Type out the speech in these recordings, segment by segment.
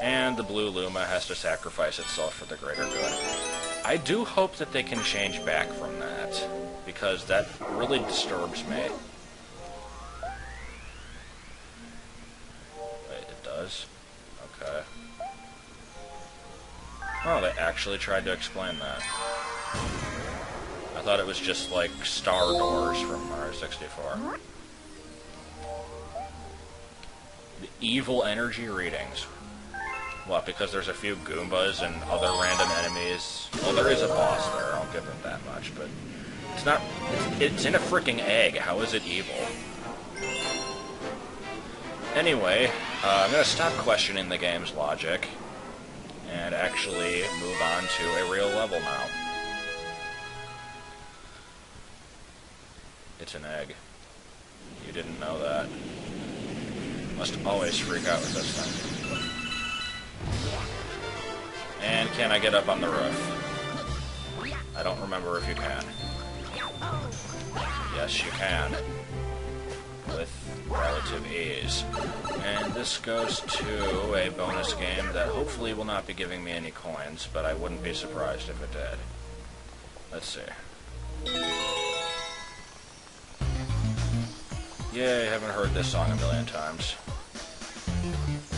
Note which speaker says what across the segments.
Speaker 1: And the blue Luma has to sacrifice itself for the greater good. I do hope that they can change back from that, because that really disturbs me. Wait, it does? Okay. Oh, they actually tried to explain that. I thought it was just like star doors from Mario 64. The evil energy readings. What, because there's a few Goombas and other random enemies? Well, there is a boss there, I'll give them that much, but it's not... It's in a freaking egg, how is it evil? Anyway, I'm gonna stop questioning the game's logic, and actually move on to a real level now. It's an egg. You didn't know that. Must always freak out with this thing. And can I get up on the roof? I don't remember if you can. Yes, you can. With relative ease. And this goes to a bonus game that hopefully will not be giving me any coins, but I wouldn't be surprised if it did. Let's see. Yay, I haven't heard this song a million times.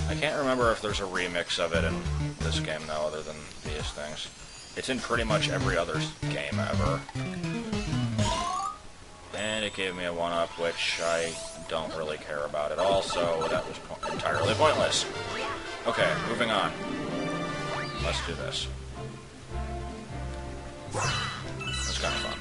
Speaker 1: I can't remember if there's a remix of it in this game now other than these things. It's in pretty much every other game ever. And it gave me a 1-up, which I don't really care about at all, so that was entirely pointless. Okay, moving on. Let's do this. It's kind of fun.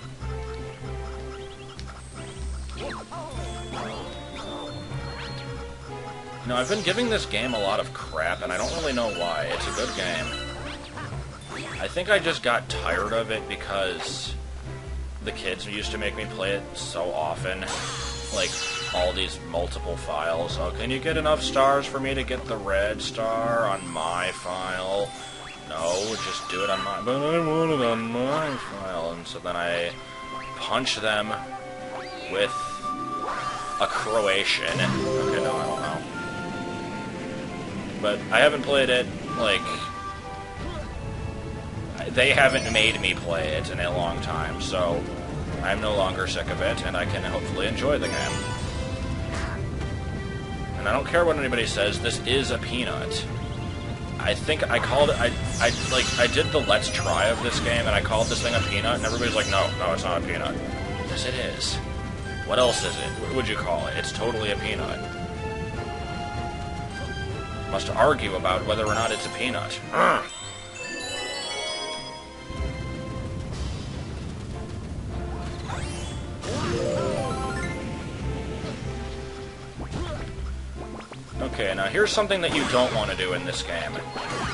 Speaker 1: You know, I've been giving this game a lot of crap, and I don't really know why. It's a good game. I think I just got tired of it because the kids used to make me play it so often. Like, all these multiple files. Oh, can you get enough stars for me to get the red star on my file? No, just do it on my... But I want it on my file. And so then I punch them with a Croatian. Okay, no, I don't know. But I haven't played it, like... They haven't made me play it in a long time, so I'm no longer sick of it, and I can hopefully enjoy the game. And I don't care what anybody says, this is a peanut. I think I called it... I did the Let's Try of this game, and I called this thing a peanut, and everybody's like, no, it's not a peanut. Yes, it is. What else is it? What would you call it? It's totally a peanut. Must argue about whether or not it's a peanut. Urgh. Okay, now here's something that you don't want to do in this game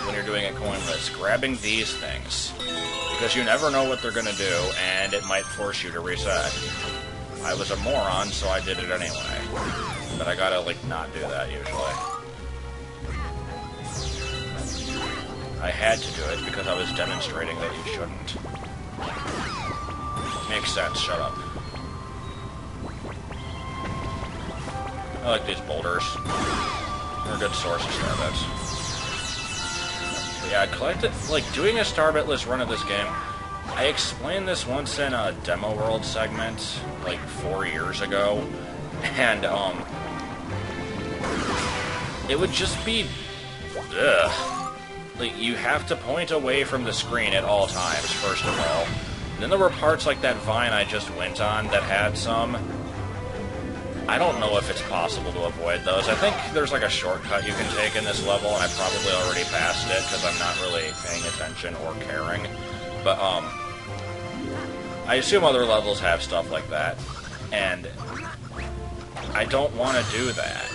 Speaker 1: when you're doing a coinless. Grabbing these things. Because you never know what they're going to do, and it might force you to reset. I was a moron, so I did it anyway. But I gotta, like, not do that usually. I had to do it because I was demonstrating that you shouldn't. Makes sense, shut up. I like these boulders. They're a good source of starbits. But yeah, I collected, like, doing a starbitless run of this game. I explained this once in a Demo World segment, like, 4 years ago. And, it would just be... Ugh. Like, you have to point away from the screen at all times, first of all. And then there were parts like that vine I just went on that had some. I don't know if it's possible to avoid those. I think there's like a shortcut you can take in this level, and I probably already passed it because I'm not really paying attention or caring. But, I assume other levels have stuff like that, and I don't want to do that.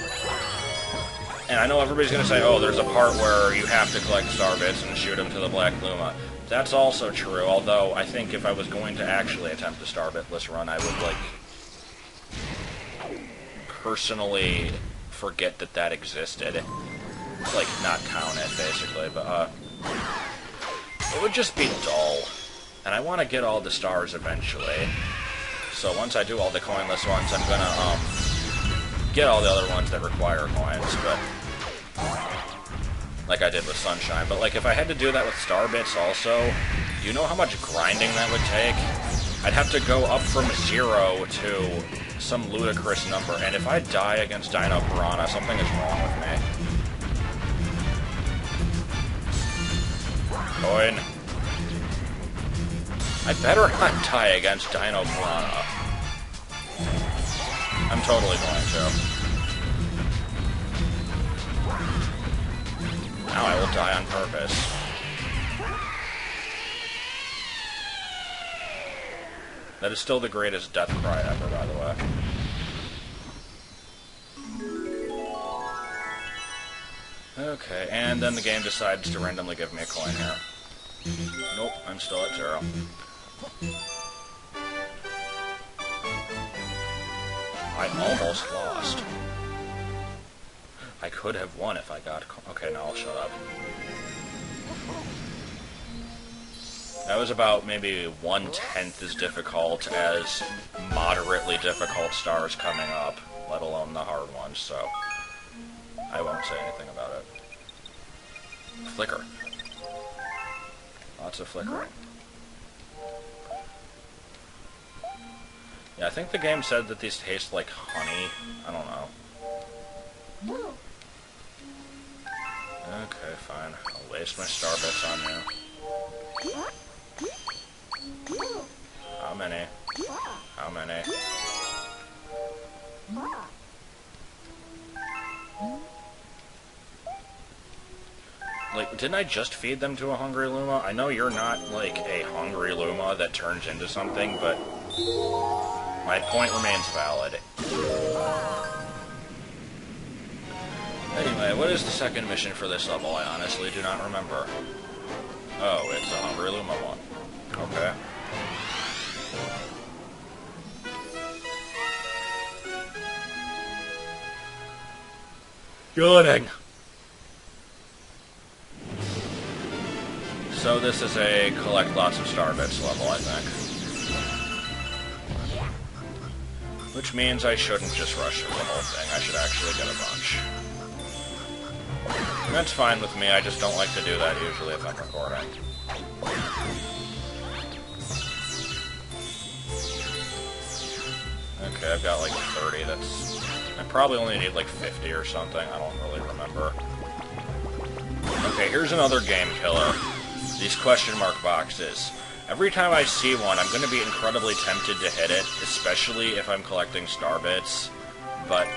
Speaker 1: And I know everybody's going to say, oh, there's a part where you have to collect star bits and shoot them to the Black Luma. That's also true, although I think if I was going to actually attempt a star bitless run, I would, like, personally forget that that existed. Like, not count it, basically, but, it would just be dull. And I want to get all the stars eventually. So once I do all the coinless ones, I'm gonna, get all the other ones that require coins, but like I did with Sunshine. But, like, if I had to do that with Star Bits also, do you know how much grinding that would take? I'd have to go up from 0 to some ludicrous number, and if I die against Dino Piranha, something is wrong with me. Coin. I better not die against Dino Piranha. I'm totally going to. Now I will die on purpose. That is still the greatest death cry ever, by the way. Okay, and then the game decides to randomly give me a coin here. Nope, I'm still at 0. I almost lost. I could have won if I got... Okay, now I'll shut up. That was about maybe 1/10 as difficult as moderately difficult stars coming up, let alone the hard ones, so I won't say anything about it. Flicker. Lots of flickering. Yeah, I think the game said that these taste like honey. I don't know. Okay, fine. I'll waste my star bits on you. How many? How many? Like, didn't I just feed them to a hungry Luma? I know you're not, like, a hungry Luma that turns into something, but my point remains valid. Anyway, what is the second mission for this level? I honestly do not remember. Oh, it's a hungry Luma one. Okay. Yawning. So this is a collect lots of star bits level, I think. Which means I shouldn't just rush through the whole thing. I should actually get a bunch. And that's fine with me, I just don't like to do that usually if I'm recording. Okay, I've got like 30, that's... I probably only need like 50 or something, I don't really remember. Okay, here's another game killer. These question mark boxes. Every time I see one, I'm going to be incredibly tempted to hit it, especially if I'm collecting star bits. But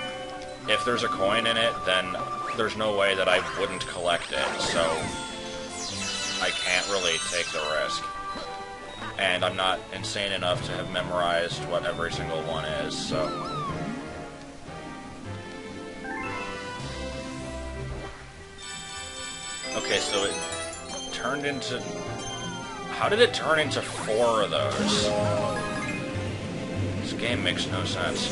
Speaker 1: if there's a coin in it, then there's no way that I wouldn't collect it, so I can't really take the risk. And I'm not insane enough to have memorized what every single one is, so... Okay, so it turned into... How did it turn into 4 of those? This game makes no sense.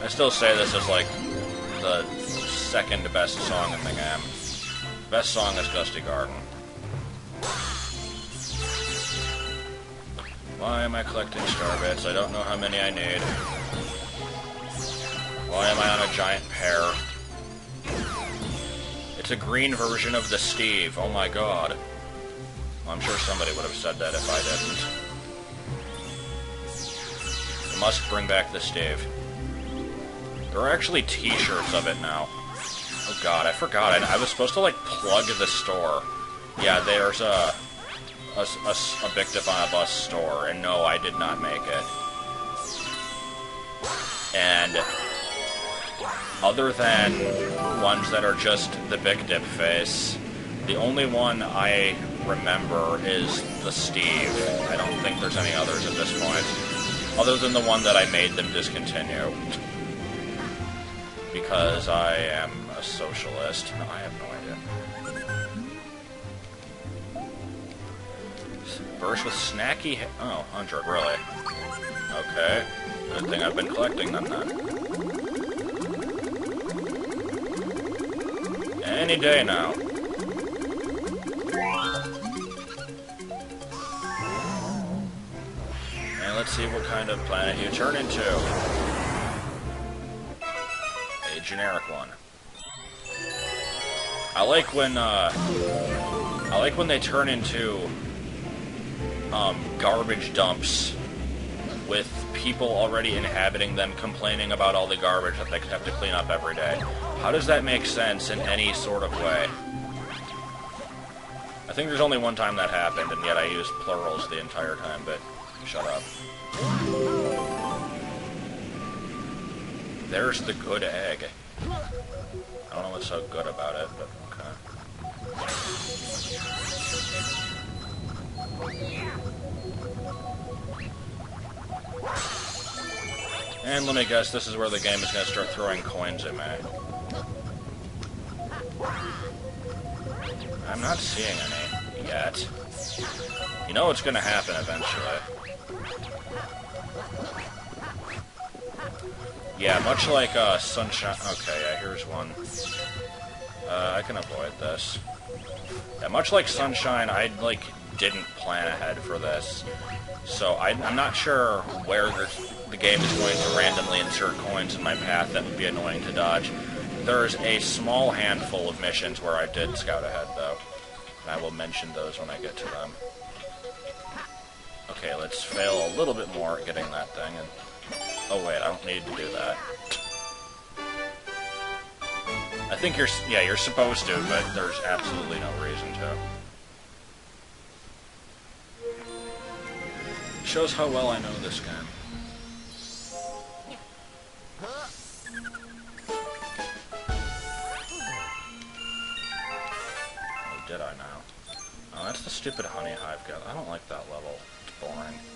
Speaker 1: I still say this is like the second best song in the game. Best song is Gusty Garden. Why am I collecting star bits? I don't know how many I need. Why am I on a giant pear? It's a green version of the Steve. Oh my god. Well, I'm sure somebody would have said that if I didn't. I must bring back the Steve. There are actually t-shirts of it now. Oh god, I forgot. I was supposed to, like, plug the store. Yeah, there's a Big Dip on a Bus store, and no, I did not make it. And other than ones that are just the Big Dip face, the only one I remember is the Steve. I don't think there's any others at this point. Other than the one that I made them discontinue. Because I am a socialist. No, I have no idea. Burst with snacky... Oh, 100, really? Okay. Good thing I've been collecting them, then. Any day now. And And let's see what kind of planet you turn into. A generic one. I like when they turn into garbage dumps with people already inhabiting them complaining about all the garbage that they have to clean up every day. How does that make sense in any sort of way? I think there's only one time that happened, and yet I used plurals the entire time, but shut up. There's the good egg. I don't know what's so good about it, but okay. And let me guess, this is where the game is going to start throwing coins at me. I'm not seeing any yet. You know it's going to happen eventually. Yeah, much like Sunshine... Okay, yeah, here's one. I can avoid this. Yeah, much like Sunshine, I, didn't plan ahead for this. So I'm not sure where the game is going to randomly insert coins in my path that would be annoying to dodge. There's a small handful of missions where I did scout ahead, though. And I will mention those when I get to them. Okay, let's fail a little bit more at getting that thing. And oh wait, I don't need to do that. I think you're supposed to, but there's absolutely no reason to. Shows how well I know this game. Oh, did I now? Oh, that's the stupid honey hive guy. I don't like that level.